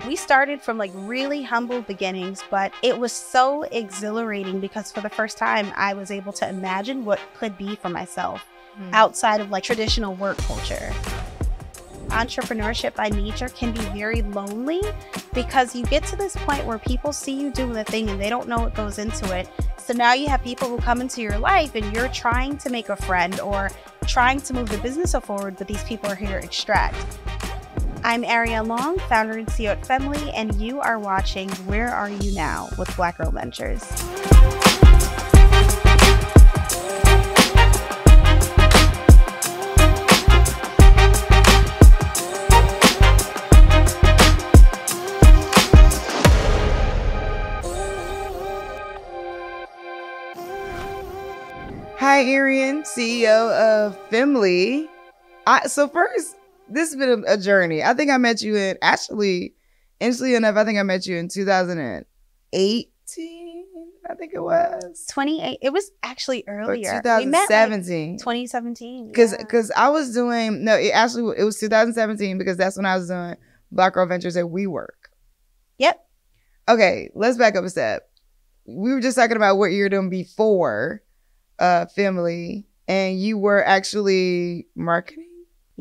We started from like really humble beginnings, but it was so exhilarating because for the first time, I was able to imagine what could be for myself outside of like traditional work culture. Entrepreneurship by nature can be very lonely because you get to this point where people see you doing the thing and they don't know what goes into it. So now you have people who come into your life and you're trying to make a friend or trying to move the business forward, but these people are here to extract. I'm Arion Long, founder and CEO at FEMLY, and you are watching Where Are You Now with Black Girl Ventures. Hi, Arion, CEO of FEMLY. So first, this has been a journey. I think I met you interestingly enough, I think I met you in 2018, I think it was. 28. It was actually earlier. Or 2017. 2017. Because I was doing, it was 2017 because that's when I was doing Black Girl Ventures at WeWork. Yep. Okay, let's back up a step. We were just talking about what you were doing before FEMLY, and you were actually marketing?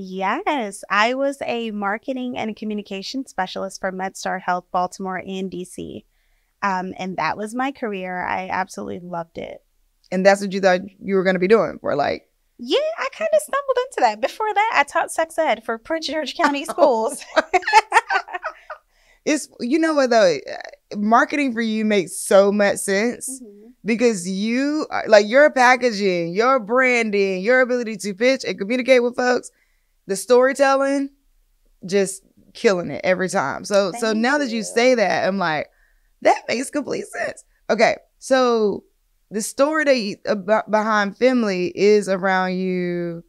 Yes, I was a marketing and communication specialist for MedStar Health, Baltimore and DC. And that was my career. I absolutely loved it. And that's what you thought you were going to be doing for like? Yeah, I kind of stumbled into that. Before that, I taught sex ed for Prince George County schools. It's, you know what though, marketing for you makes so much sense because you, like your packaging, your branding, your ability to pitch and communicate with folks, the storytelling, just killing it every time. So now that you say that, I'm like, that makes complete sense. Okay, so the story behind FEMLY is around you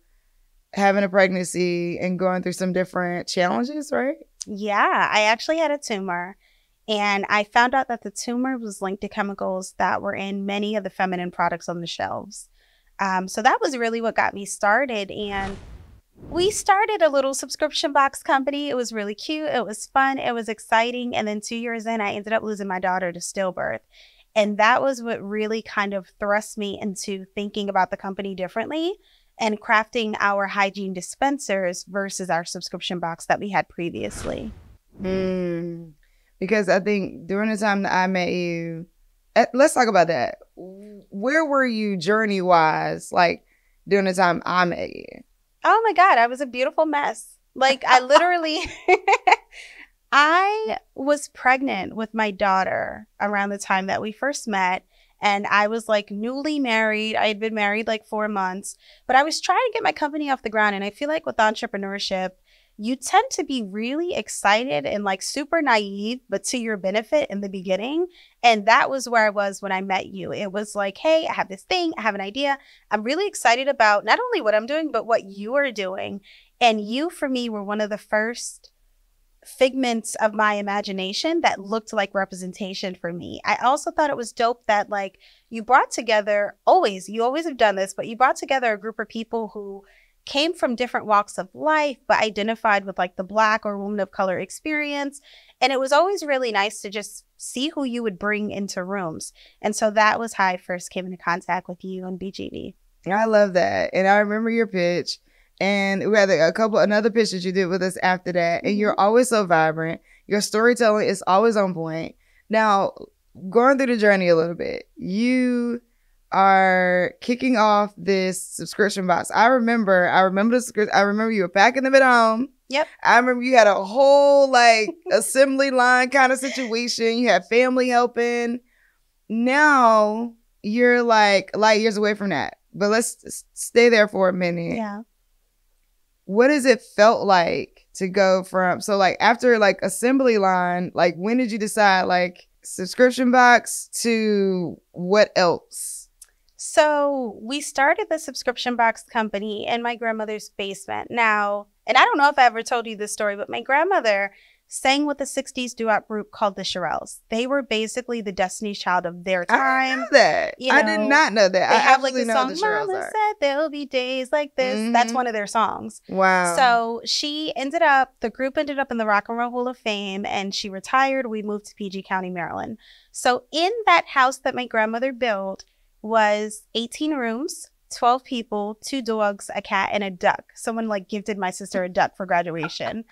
having a pregnancy and going through some different challenges, right? Yeah, I actually had a tumor, and I found out that the tumor was linked to chemicals that were in many of the feminine products on the shelves. So that was really what got me started, and we started a little subscription box company. It was really cute. It was fun. It was exciting. And then 2 years in, I ended up losing my daughter to stillbirth. And that was what really kind of thrust me into thinking about the company differently and crafting our hygiene dispensers versus our subscription box that we had previously. Because I think during the time that I met you, let's talk about that. Where were you journey-wise, like during the time I met you? Oh my God, I was a beautiful mess. Like I literally, I was pregnant with my daughter around the time that we first met. And I was like newly married. I had been married like 4 months, but I was trying to get my company off the ground. And I feel like with entrepreneurship, you tend to be really excited and like super naive, but to your benefit in the beginning. And that was where I was when I met you. It was like, hey, I have this thing. I have an idea. I'm really excited about not only what I'm doing, but what you are doing. And you, for me, were one of the first figments of my imagination that looked like representation for me. I also thought it was dope that like you brought together, you always have done this, but you brought together a group of people who came from different walks of life, but identified with like the Black or woman of color experience. And it was always really nice to just see who you would bring into rooms. And so that was how I first came into contact with you and BGV. I love that. And I remember your pitch. And we had another pitch that you did with us after that. And you're always so vibrant. Your storytelling is always on point. Now, going through the journey a little bit, you are kicking off this subscription box. I remember you were packing them at home. Yep. I remember you had a whole like assembly line kind of situation. You had family helping. Now you're like light years away from that. But let's stay there for a minute. Yeah. What has it felt like to go from, so like after like assembly line, like when did you decide like subscription box to what else? So we started the subscription box company in my grandmother's basement. Now, and I don't know if I ever told you this story, but my grandmother sang with the 60s doo-wop group called the Shirelles. They were basically the Destiny's Child of their I time. didn't know that. I did not know that. They I have like absolutely the know song, what the Shirelles Mama are. said there'll be days like this. That's one of their songs. Wow. So the group ended up in the Rock and Roll Hall of Fame, and she retired. We moved to PG County, Maryland. So in that house that my grandmother built was 18 rooms, 12 people, 2 dogs, a cat, and a duck. Someone like gifted my sister a duck for graduation.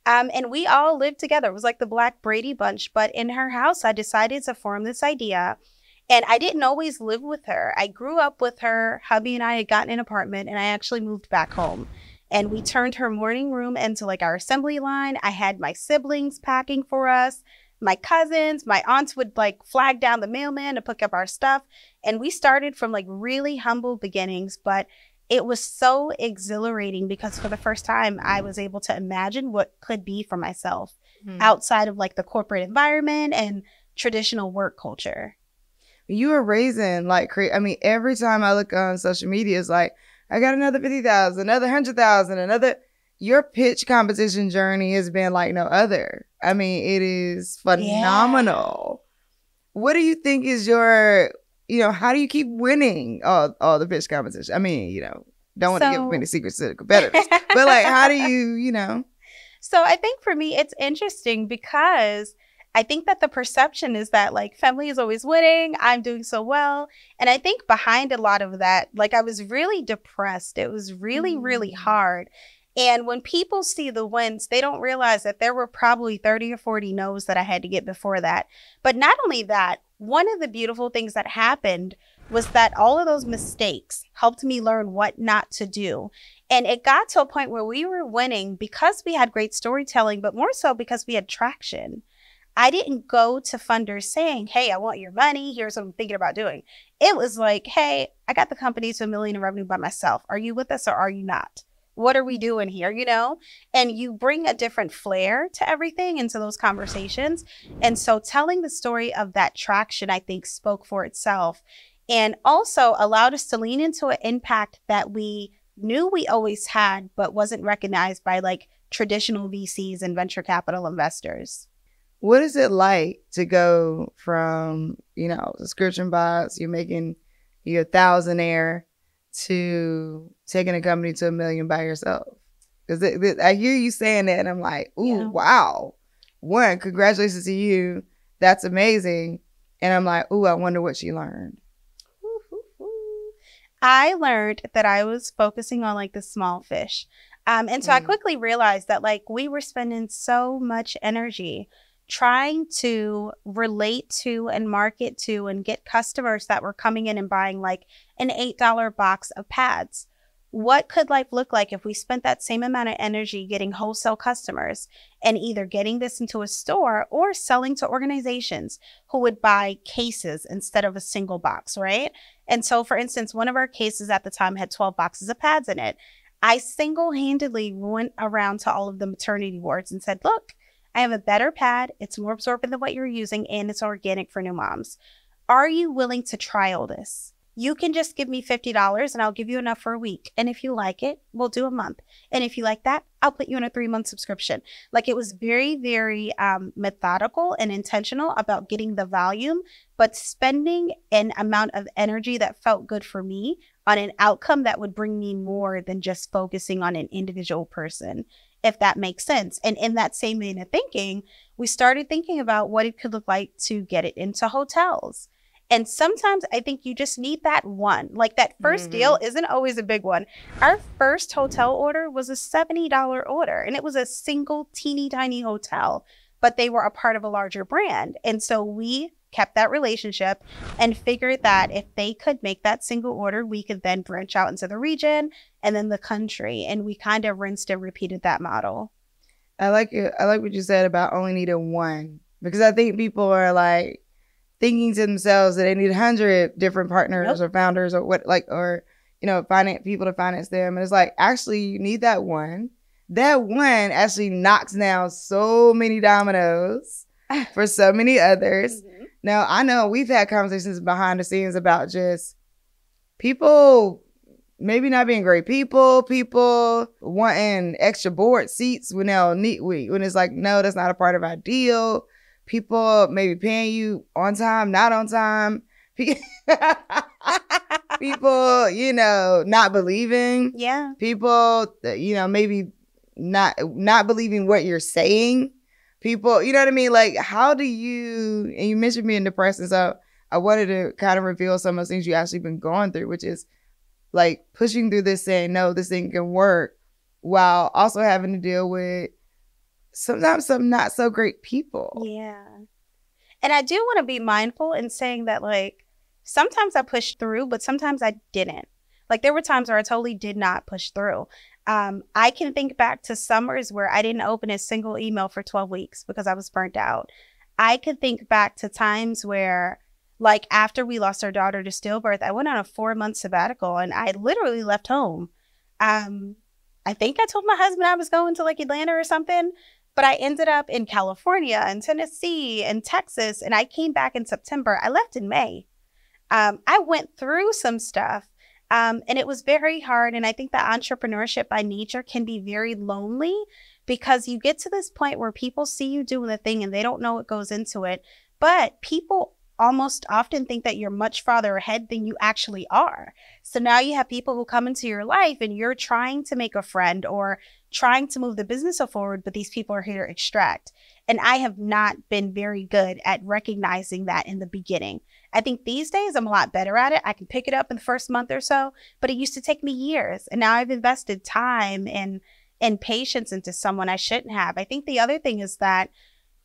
And we all lived together. It was like the Black Brady Bunch. But in her house, I decided to form this idea. And I didn't always live with her. I grew up with her. Hubby and I had gotten an apartment, and I actually moved back home. And we turned her morning room into like our assembly line. I had my siblings packing for us, my cousins, my aunts would like flag down the mailman to pick up our stuff. And we started from like really humble beginnings, but it was so exhilarating because for the first time, I was able to imagine what could be for myself outside of like the corporate environment and traditional work culture. You were raising like I mean, every time I look on social media, it's like, I got another 50,000, another 100,000, another. Your pitch competition journey has been like no other. I mean, it is phenomenal. Yeah. What do you think is your, how do you keep winning all the pitch competition? I mean, don't want to give many secrets to the competitors, but like, how do you? So I think for me, it's interesting because I think that the perception is that like FEMLY is always winning. I'm doing so well. And I think behind a lot of that, like I was really depressed. It was really, really hard. And when people see the wins, they don't realize that there were probably 30 or 40 no's that I had to get before that. But not only that, one of the beautiful things that happened was that all of those mistakes helped me learn what not to do. And it got to a point where we were winning because we had great storytelling, but more so because we had traction. I didn't go to funders saying, hey, I want your money. Here's what I'm thinking about doing. It was like, hey, I got the company to $1 million in revenue by myself. Are you with us or are you not? What are we doing here, And you bring a different flair to everything into those conversations. And so telling the story of that traction, I think, spoke for itself and also allowed us to lean into an impact that we knew we always had, but wasn't recognized by like traditional VCs and venture capital investors. What is it like to go from, subscription box, you're a thousandaire, to taking a company to $1 million by yourself? Because I hear you saying that and I'm like, ooh, wow. One, congratulations to you. That's amazing. And I'm like, ooh, I wonder what she learned. I learned that I was focusing on like the small fish. And so I quickly realized that like we were spending so much energy trying to relate to and market to and get customers that were coming in and buying like an $8 box of pads. What could life look like if we spent that same amount of energy getting wholesale customers and either getting this into a store or selling to organizations who would buy cases instead of a single box, right? And so, for instance, one of our cases at the time had 12 boxes of pads in it. I single-handedly went around to all of the maternity wards and said, look, I have a better pad. It's more absorbent than what you're using, and it's organic for new moms. Are you willing to trial this? You can just give me $50 and I'll give you enough for a week. And if you like it, we'll do a month. And if you like that, I'll put you on a 3-month subscription. Like it was very, very methodical and intentional about getting the volume, but spending an amount of energy that felt good for me on an outcome that would bring me more than just focusing on an individual person, if that makes sense. And in that same vein of thinking, we started thinking about what it could look like to get it into hotels. And sometimes I think you just need that one. Like that first deal isn't always a big one. Our first hotel order was a $70 order, and it was a single teeny tiny hotel, but they were a part of a larger brand. And so we kept that relationship and figured that if they could make that single order, we could then branch out into the region and then the country. And we kind of rinsed and repeated that model. I like it. I like what you said about only needing one, because I think people are like thinking to themselves that they need 100 different partners or founders or finance people to finance them. And it's like, actually, you need that one. That one actually knocks down so many dominoes for so many others. Now, I know we've had conversations behind the scenes about just people maybe not being great people wanting extra board seats when when it's like, no, that's not a part of our deal. People maybe paying you on time, not on time. People, you know, not believing. Yeah. People, you know, maybe not believing what you're saying. People, you know what I mean? Like, how do you, and you mentioned being depressed, and so I wanted to kind of reveal some of those things you actually been going through, which is like pushing through this, saying, no, this thing can work, while also having to deal with sometimes some not so great people. Yeah. And I do want to be mindful in saying that, like, sometimes I pushed through, but sometimes I didn't. Like, there were times where I totally did not push through. I can think back to summers where I didn't open a single email for 12 weeks because I was burnt out. I could think back to times where, like, after we lost our daughter to stillbirth, I went on a 4-month sabbatical and I literally left home. I think I told my husband I was going to like Atlanta or something, but I ended up in California and Tennessee and Texas, and I came back in September. I left in May. I went through some stuff. And it was very hard. And I think that entrepreneurship by nature can be very lonely because you get to this point where people see you doing the thing and they don't know what goes into it. But people almost often think that you're much farther ahead than you actually are. So now you have people who come into your life and you're trying to make a friend or trying to move the business forward, but these people are here to extract. And I have not been very good at recognizing that in the beginning. I think these days I'm a lot better at it. I can pick it up in the first month or so, but it used to take me years. And now I've invested time and patience into someone I shouldn't have. I think the other thing is that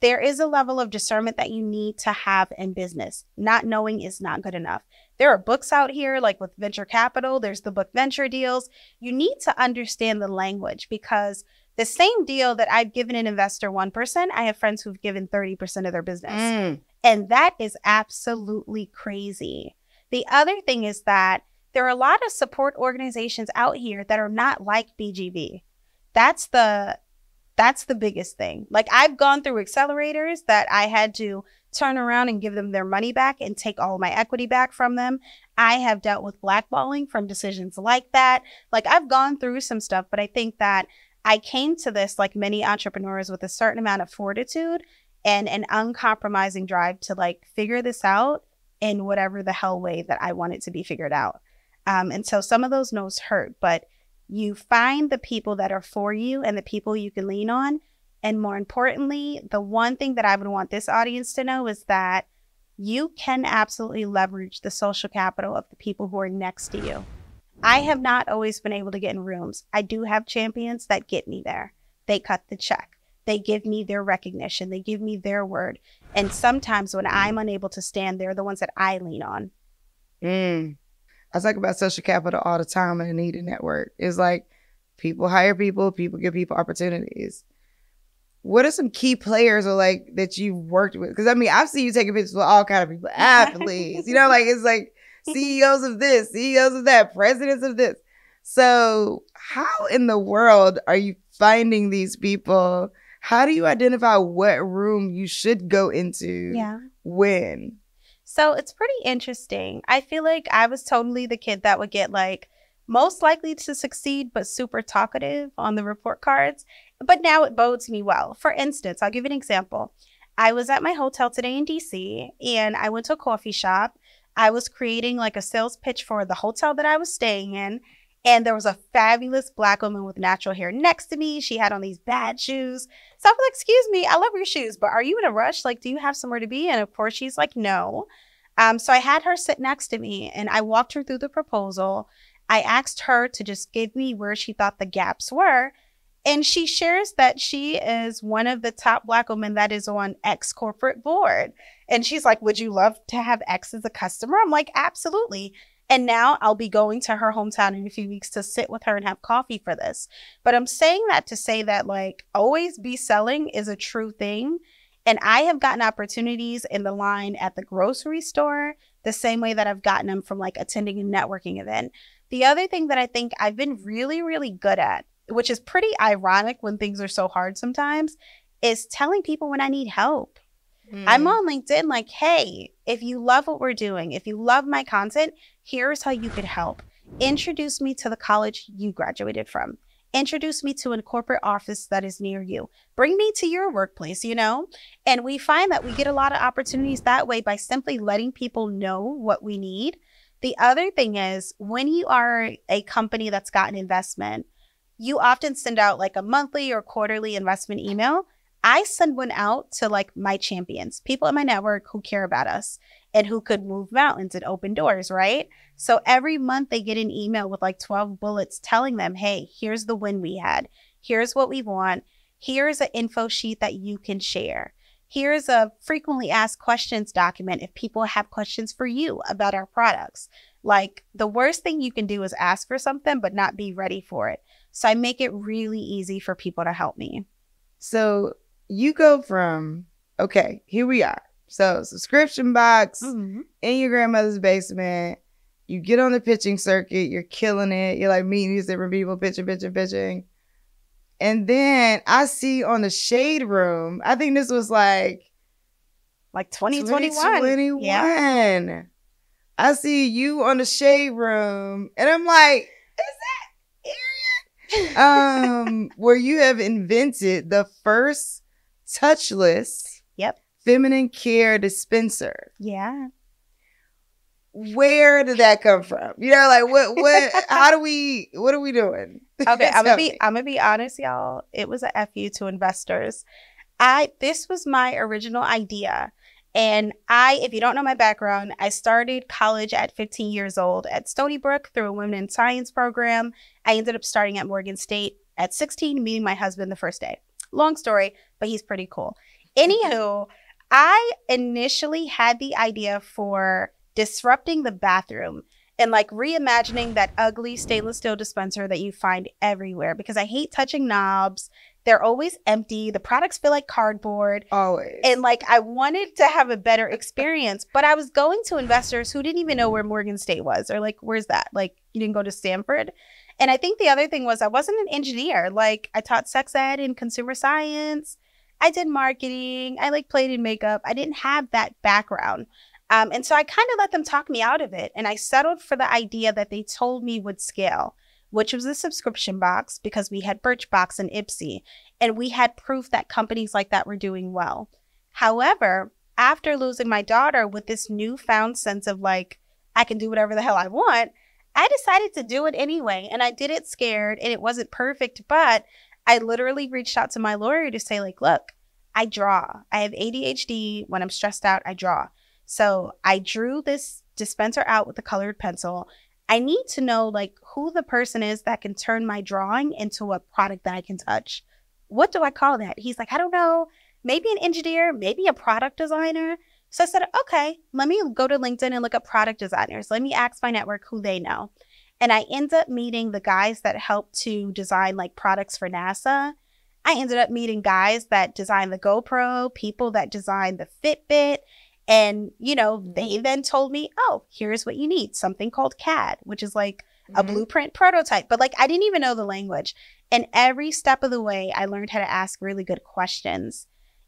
there is a level of discernment that you need to have in business. Not knowing is not good enough. There are books out here, like with venture capital, there's the book Venture Deals. You need to understand the language because the same deal that I've given an investor 1%, I have friends who've given 30% of their business. And that is absolutely crazy. The other thing is that there are a lot of support organizations out here that are not like BGV. That's the biggest thing. Like, I've gone through accelerators that I had to turn around and give them their money back and take all my equity back from them. I have dealt with blackballing from decisions like that. Like, I've gone through some stuff, but I think that I came to this, like many entrepreneurs, with a certain amount of fortitude and an uncompromising drive to like figure this out in whatever the hell way that I want it to be figured out. And so some of those no's hurt, but you find the people that are for you and the people you can lean on. And more importantly, the one thing that I would want this audience to know is that you can absolutely leverage the social capital of the people who are next to you. I have not always been able to get in rooms. I do have champions that get me there. They cut the check. They give me their recognition. They give me their word. And sometimes when I'm unable to stand, they're the ones that I lean on. I talk about social capital all the time in the Need Network. It's like people hire people, people give people opportunities. What are some key players or like that you've worked with? Because I mean, I've seen you taking pictures with all kind of people, athletes, you know, like it's like CEOs of this, CEOs of that, presidents of this. So how in the world are you finding these people? How do you identify what room you should go into when? So it's pretty interesting. I feel like I was totally the kid that would get like most likely to succeed, but super talkative on the report cards. But now it bodes me well. For instance, I'll give you an example. I was at my hotel today in DC and I went to a coffee shop. I was creating like a sales pitch for the hotel that I was staying in. And there was a fabulous Black woman with natural hair next to me. She had on these bad shoes. So I was like, excuse me, I love your shoes, but are you in a rush? Like, do you have somewhere to be? And of course, she's like, no. So I had her sit next to me and I walked her through the proposal. I asked her to just give me where she thought the gaps were. And she shares that she is one of the top Black women that is on X corporate board. And she's like, would you love to have X as a customer? I'm like, absolutely. And now I'll be going to her hometown in a few weeks to sit with her and have coffee for this. But I'm saying that to say that like always be selling is a true thing. And I have gotten opportunities in the line at the grocery store the same way that I've gotten them from like attending a networking event. The other thing that I think I've been really, really good at, which is pretty ironic when things are so hard sometimes, is telling people when I need help. I'm on LinkedIn like, hey, if you love what we're doing, if you love my content, here's how you could help. Introduce me to the college you graduated from. Introduce me to a corporate office that is near you. Bring me to your workplace, you know? And we find that we get a lot of opportunities that way by simply letting people know what we need. The other thing is, when you are a company that's got an investment, you often send out like a monthly or quarterly investment email. I send one out to like my champions, people in my network who care about us and who could move mountains and open doors, right? So every month they get an email with like 12 bullets telling them, hey, here's the win we had. Here's what we want. Here's an info sheet that you can share. Here's a frequently asked questions document if people have questions for you about our products. Like, the worst thing you can do is ask for something but not be ready for it. So I make it really easy for people to help me. So you go from, okay, here we are. So subscription box in your grandmother's basement. You get on the pitching circuit. You're killing it. You're like meeting these different people, pitching. And then I see on the Shade Room, I think this was like 2021. 2021. Yeah. I see you on the Shade Room. And I'm like, is that Arion? Where you have invented the first touchless feminine care dispenser. Yeah. Where did that come from? You know, like what what are we doing? Okay, I'm gonna be honest, y'all. It was a FU to investors. This was my original idea. And if you don't know my background, I started college at 15 years old at Stony Brook through a women in science program. I ended up starting at Morgan State at 16, meeting my husband the first day. Long story, but he's pretty cool. Anywho, I initially had the idea for disrupting the bathroom and like reimagining that ugly stainless steel dispenser that you find everywhere, because I hate touching knobs. They're always empty. The products feel like cardboard. Always. And like, I wanted to have a better experience, but I was going to investors who didn't even know where Morgan State was, or like, where's that? Like, you didn't go to Stanford? And I think the other thing was I wasn't an engineer. Like, I taught sex ed and consumer science. I did marketing. I like played in makeup. I didn't have that background. And so I kind of let them talk me out of it. And I settled for the idea that they told me would scale, which was a subscription box, because we had Birchbox and Ipsy, and we had proof that companies like that were doing well. However, after losing my daughter with this newfound sense of like, I can do whatever the hell I want, I decided to do it anyway. And I did it scared, and it wasn't perfect, but I literally reached out to my lawyer to say, like, look, I draw. I have ADHD. When I'm stressed out, I draw. So I drew this dispenser out with a colored pencil. I need to know like who the person is that can turn my drawing into a product that I can touch. What do I call that? He's like, I don't know, maybe an engineer, maybe a product designer. So I said, okay, let me go to LinkedIn and look up product designers. Let me ask my network who they know. And I end up meeting the guys that help to design like products for NASA. I ended up meeting guys that design the GoPro, people that design the Fitbit. And, you know, they then told me, oh, here's what you need. Something called CAD, which is like a blueprint prototype. But like, I didn't even know the language. And every step of the way, I learned how to ask really good questions.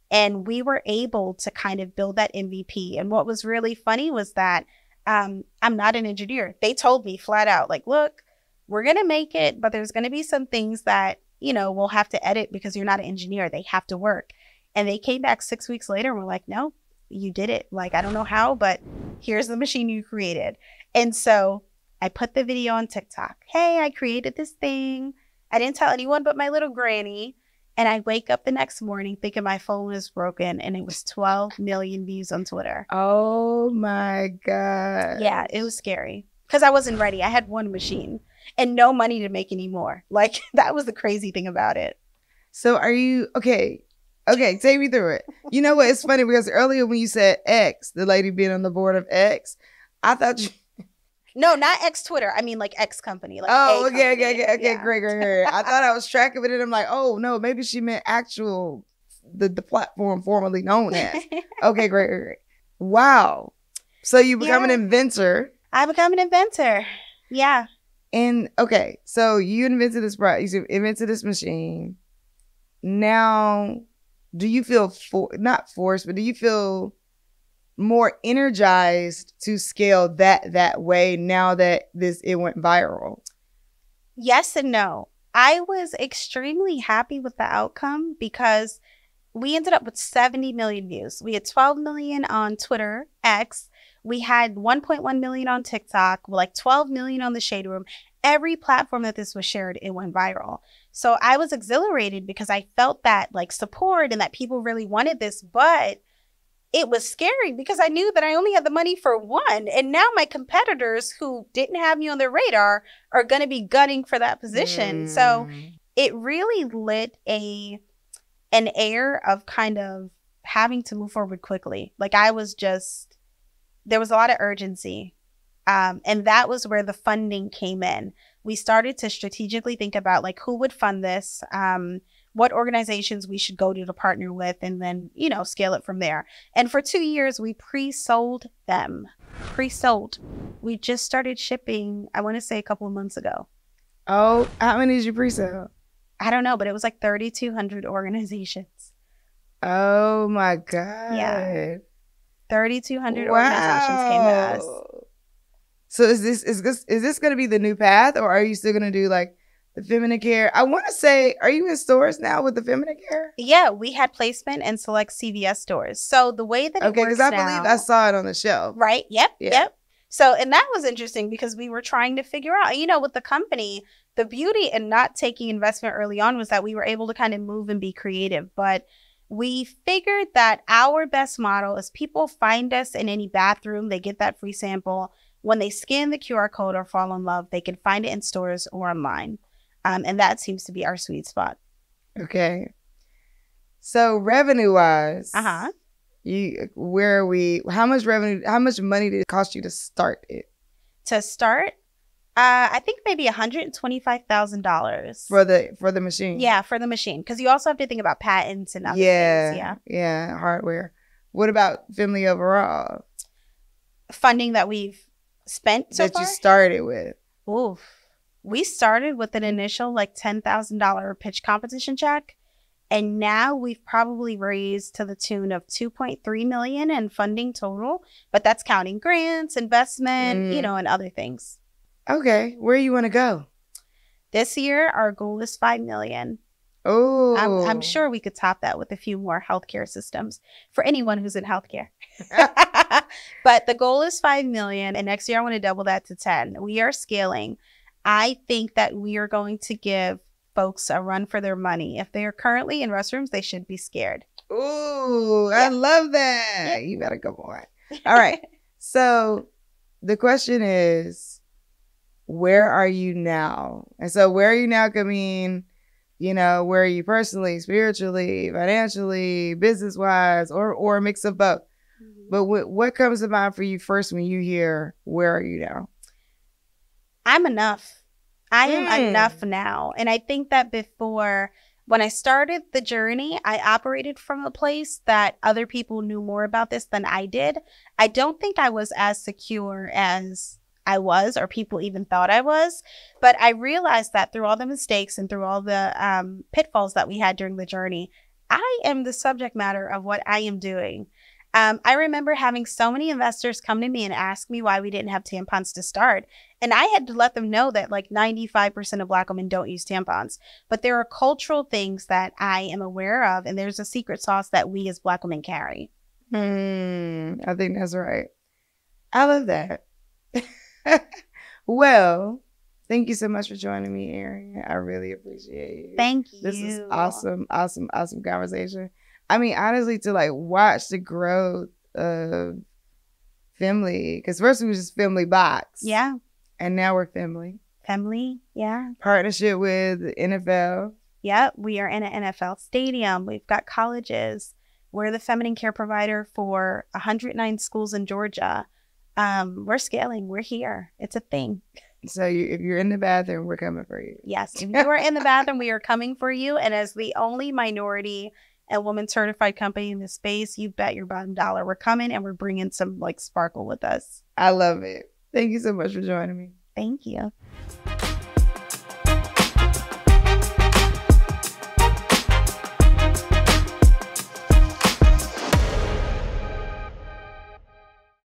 And we were able to kind of build that MVP. And what was really funny was that I'm not an engineer. They told me flat out, like, look, we're going to make it, but there's going to be some things that, you know, we'll have to edit because you're not an engineer. They have to work. And they came back 6 weeks later and were like, no, you did it. Like, I don't know how, but here's the machine you created. And so I put the video on TikTok. Hey, I created this thing. I didn't tell anyone but my little granny. And I wake up the next morning thinking my phone was broken, and it was 12 million views on Twitter. Oh my God. Yeah, it was scary because I wasn't ready. I had one machine and no money to make any more. Like, that was the crazy thing about it. So are you, okay, take me through it. You know what? It's funny because earlier when you said X, the lady being on the board of X, I thought you... No, not X Twitter. I mean like X company. Like okay, yeah. great. I thought I was tracking it and I'm like, oh no, maybe she meant actual, the platform formerly known as. Okay, great. Wow. So you become an inventor. I become an inventor. Yeah. And okay, so you invented this product, you invented this machine. Now, do you feel not forced, but do you feel more energized to scale that way now that it went viral? Yes and no. I was extremely happy with the outcome because we ended up with 70 million views. We had 12 million on Twitter, X. We had 1.1 million on TikTok, like 12 million on the Shade Room. Every platform that this was shared, it went viral. So I was exhilarated because I felt that like support and that people really wanted this, but it was scary because I knew that I only had the money for one. And now my competitors who didn't have me on their radar are going to be gunning for that position. So it really lit an air of kind of having to move forward quickly. Like there was a lot of urgency. And that was where the funding came in. We started to strategically think about like who would fund this, what organizations we should go to partner with, and then, scale it from there. And for 2 years, we pre-sold them. Pre-sold. We just started shipping, I want to say a couple of months ago. Oh, how many did you pre-sell? I don't know, but it was like 3,200 organizations. Oh my God. Yeah. 3,200 organizations came to us. So is this going to be the new path, or are you still going to do like the feminine care? I want to say, are you in stores now with the feminine care? Yeah, we had placement in select CVS stores. So the way that it works because I believe I saw it on the shelf. Right. Yep. So, and that was interesting because we were trying to figure out, with the company, the beauty in not taking investment early on was that we were able to kind of move and be creative. But we figured that our best model is people find us in any bathroom, they get that free sample. When they scan the QR code or fall in love, they can find it in stores or online. And that seems to be our sweet spot. Okay. So revenue-wise, where are we? How much revenue? How much money did it cost you to start it? To start, I think maybe $125,000 for the machine. Yeah, for the machine, because you also have to think about patents and other things. Yeah, hardware. What about FEMLY overall? Funding that we've spent so far? That you started with. Oof. We started with an initial like $10,000 pitch competition check. And now we've probably raised to the tune of 2.3 million in funding total. But that's counting grants, investment, and other things. Okay. Where you want to go? This year, our goal is 5 million. Oh, I'm sure we could top that with a few more healthcare systems for anyone who's in healthcare. But the goal is 5 million. And next year, I want to double that to 10. We are scaling. I think that we are going to give folks a run for their money. If they are currently in restrooms, they should be scared. Ooh, I love that. Yeah. You better go on. All right. So the question is, where are you now? And so where are you now could mean, where are you personally, spiritually, financially, business-wise, or a mix of both? Mm-hmm. But what comes to mind for you first when you hear, where are you now? I'm enough. I am enough now. And I think that before, when I started the journey, I operated from a place that other people knew more about this than I did. I don't think I was as secure as I was, or people even thought I was. But I realized that through all the mistakes and through all the pitfalls that we had during the journey, I am the subject matter of what I am doing. I remember having so many investors come to me and ask me why we didn't have tampons to start. And I had to let them know that like 95% of Black women don't use tampons. But there are cultural things that I am aware of. And there's a secret sauce that we as Black women carry. I think that's right. I love that. Well, thank you so much for joining me, Arion. I really appreciate you. Thank you. This is awesome conversation. I mean, honestly, to like watch the growth of FEMLY, because first it was just FEMLY Box. Yeah. And now we're FEMLY. FEMLY, yeah. Partnership with the NFL. Yep, we are in an NFL stadium. We've got colleges. We're the feminine care provider for 109 schools in Georgia. We're scaling. We're here. It's a thing. So if you're in the bathroom, we're coming for you. Yes, if you are in the bathroom, we are coming for you. And as the only minority and woman certified company in this space, you bet your bottom dollar we're coming, and we're bringing some like sparkle with us. I love it. Thank you so much for joining me. Thank you.